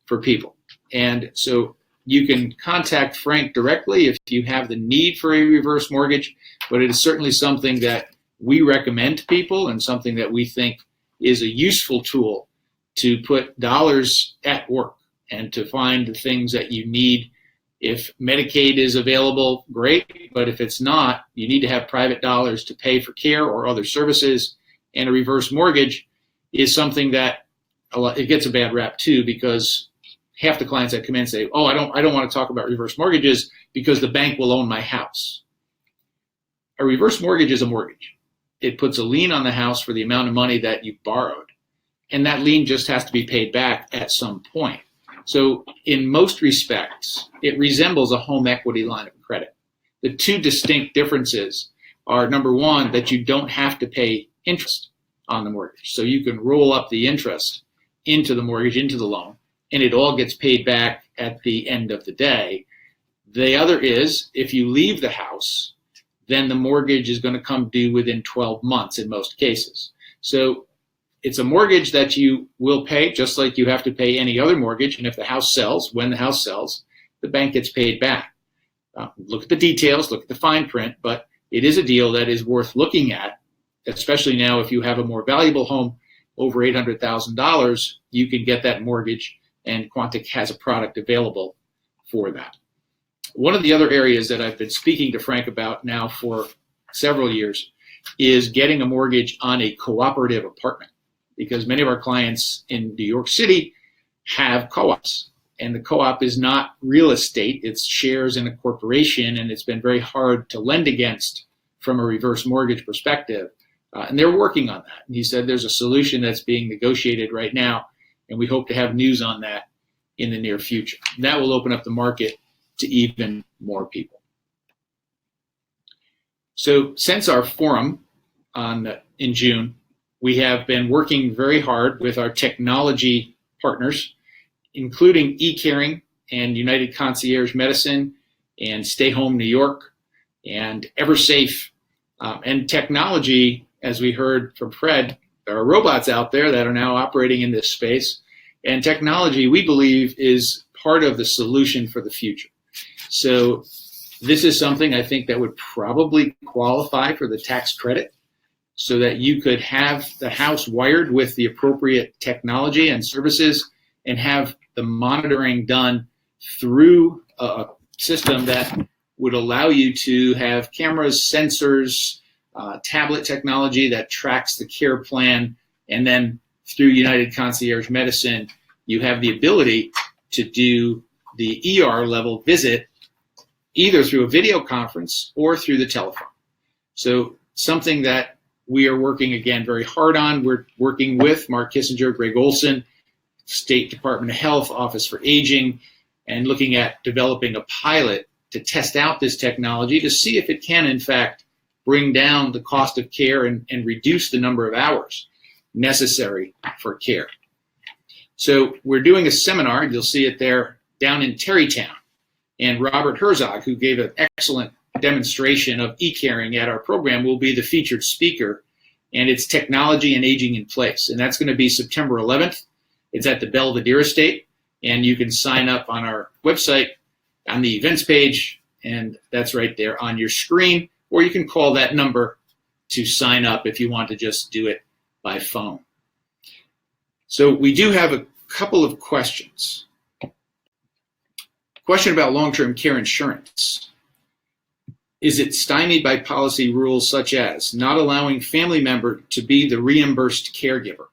for people. And so you can contact Frank directly if you have the need for a reverse mortgage, but it is certainly something that we recommend to people and something that we think is a useful tool to put dollars at work and to find the things that you need If Medicaid is available, great, but if it's not, you need to have private dollars to pay for care or other services, and a reverse mortgage is something that it gets a bad rap too, because half the clients that come in say, oh, I don't want to talk about reverse mortgages because the bank will own my house. A reverse mortgage is a mortgage. It puts a lien on the house for the amount of money that you borrowed, and that lien just has to be paid back at some point. So in most respects, it resembles a home equity line of credit. The two distinct differences are, number one, that you don't have to pay interest on the mortgage. So you can roll up the interest into the mortgage, into the loan, and it all gets paid back at the end of the day. The other is, if you leave the house, then the mortgage is going to come due within 12 months in most cases. So it's a mortgage that you will pay just like you have to pay any other mortgage. And if the house sells, when the house sells, the bank gets paid back. Look at the details, look at the fine print, but it is a deal that is worth looking at, especially now if you have a more valuable home over $800,000, you can get that mortgage, and Quantic has a product available for that. One of the other areas that I've been speaking to Frank about now for several years is getting a mortgage on a cooperative apartment, because many of our clients in New York City have co-ops, and the co-op is not real estate, it's shares in a corporation, and it's been very hard to lend against from a reverse mortgage perspective. And they're working on that. And he said there's a solution that's being negotiated right now, and we hope to have news on that in the near future. And that will open up the market to even more people. So since our forum in June, we have been working very hard with our technology partners, including eCaring and United Concierge Medicine and Stay Home New York and EverSafe. And technology, as we heard from Fred, there are robots out there that are now operating in this space. And technology, we believe, is part of the solution for the future. So this is something I think that would probably qualify for the tax credit, so that you could have the house wired with the appropriate technology and services and have the monitoring done through a system that would allow you to have cameras, sensors, tablet technology that tracks the care plan, and then through United Concierge Medicine, you have the ability to do the ER level visit either through a video conference or through the telephone. So something that we are working, again, very hard on. We're working with Mark Kissinger, Greg Olson, State Department of Health, Office for Aging, and looking at developing a pilot to test out this technology to see if it can, in fact, bring down the cost of care and reduce the number of hours necessary for care. So we're doing a seminar, you'll see it there, down in Terrytown. And Robert Herzog, who gave an excellent demonstration of e-caring at our program, will be the featured speaker, and it's technology and aging in place. And that's going to be September 11th. It's at the Belvedere Estate, and you can sign up on our website on the events page, and that's right there on your screen, or you can call that number to sign up if you want to just do it by phone. So we do have a couple of questions. Question about long-term care insurance. Is it stymied by policy rules such as not allowing family member to be the reimbursed caregiver?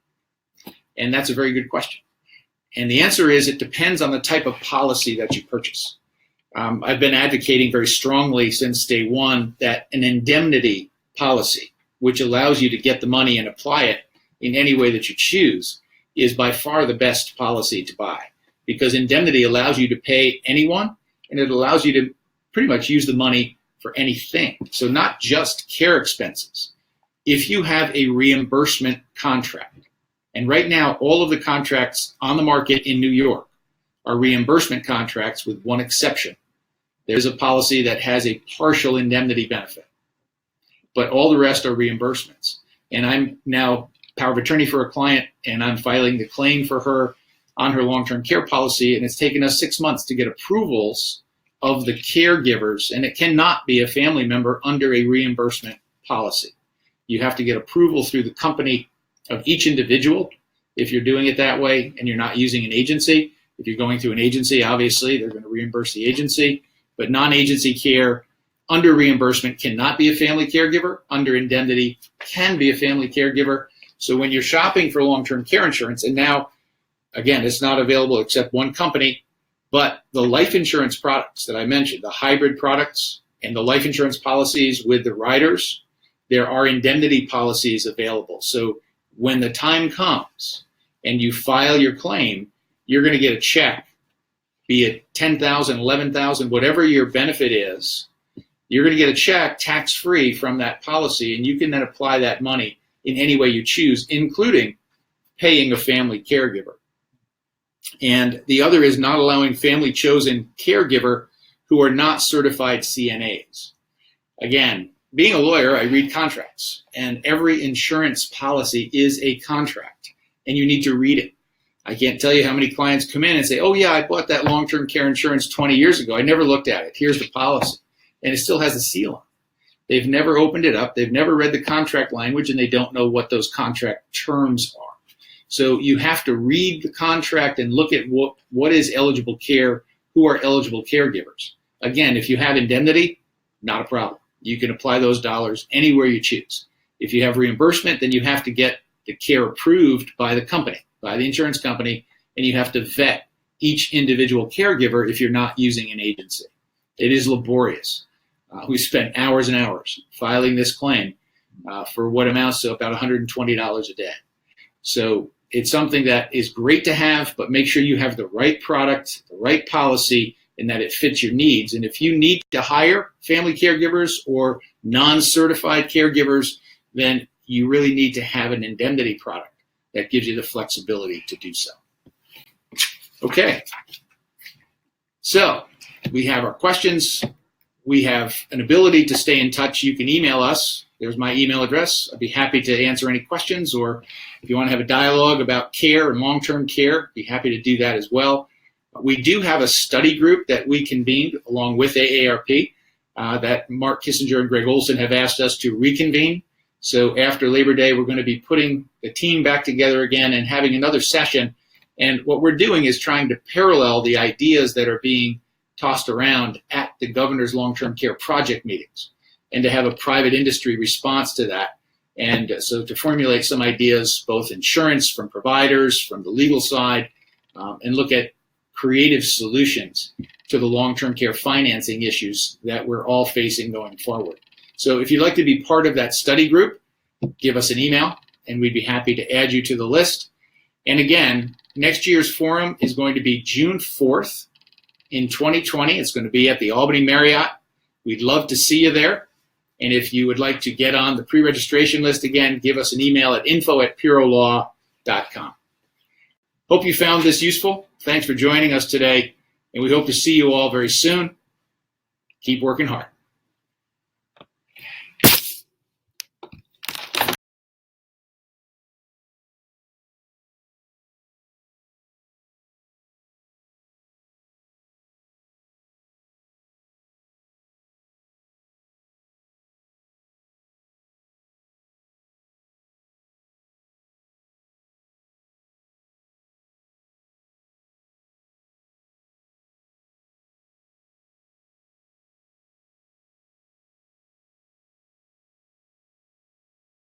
And that's a very good question. And the answer is it depends on the type of policy that you purchase. I've been advocating very strongly since day one that an indemnity policy, which allows you to get the money and apply it in any way that you choose, is by far the best policy to buy, because indemnity allows you to pay anyone, and it allows you to pretty much use the money for anything. So not just care expenses. If you have a reimbursement contract, and right now all of the contracts on the market in New York are reimbursement contracts with one exception. There's a policy that has a partial indemnity benefit, but all the rest are reimbursements. And I'm now power of attorney for a client, and I'm filing the claim for her on her long-term care policy, and it's taken us 6 months to get approvals of the caregivers, and it cannot be a family member under a reimbursement policy. You have to get approval through the company of each individual if you're doing it that way and you're not using an agency, If you're going through an agency, obviously, they're going to reimburse the agency. But non-agency care under reimbursement cannot be a family caregiver. Under indemnity can be a family caregiver. So when you're shopping for long-term care insurance, and now, again, it's not available except one company, but the life insurance products that I mentioned, the hybrid products and the life insurance policies with the riders, there are indemnity policies available. So when the time comes and you file your claim, you're going to get a check, be it $10,000, $11,000, whatever your benefit is. You're going to get a check tax-free from that policy, and you can then apply that money in any way you choose, including paying a family caregiver. And the other is not allowing family-chosen caregiver who are not certified CNAs. Again, being a lawyer, I read contracts, and every insurance policy is a contract, and you need to read it. I can't tell you how many clients come in and say, oh yeah, I bought that long-term care insurance 20 years ago. I never looked at it. Here's the policy. And it still has a seal on it. They've never opened it up. They've never read the contract language, and they don't know what those contract terms are. So you have to read the contract and look at what is eligible care, who are eligible caregivers. Again, if you have indemnity, not a problem. You can apply those dollars anywhere you choose. If you have reimbursement, then you have to get the care approved by the company, by the insurance company, and you have to vet each individual caregiver if you're not using an agency. It is laborious. We spent hours and hours filing this claim for what amounts to about $120 a day. So it's something that is great to have, but make sure you have the right product, the right policy, and that it fits your needs. And if you need to hire family caregivers or non-certified caregivers, then you really need to have an indemnity product that gives you the flexibility to do so. Okay. So we have our questions. We have an ability to stay in touch. You can email us. There's my email address. I'd be happy to answer any questions, or if you want to have a dialogue about care and long-term care, be happy to do that as well. We do have a study group that we convened along with AARP that Mark Kissinger and Greg Olson have asked us to reconvene. So after Labor Day, we're going to be putting the team back together again and having another session. And what we're doing is trying to parallel the ideas that are being tossed around at the governor's long-term care project meetings, and to have a private industry response to that. And so to formulate some ideas, both insurance from providers, from the legal side, and look at creative solutions to the long-term care financing issues that we're all facing going forward. So if you'd like to be part of that study group, give us an email, and we'd be happy to add you to the list. And again, next year's forum is going to be June 4th. In 2020, it's going to be at the Albany Marriott. We'd love to see you there. And if you would like to get on the pre-registration list again, give us an email at info@pirolaw.com. Hope you found this useful. Thanks for joining us today, and we hope to see you all very soon. Keep working hard.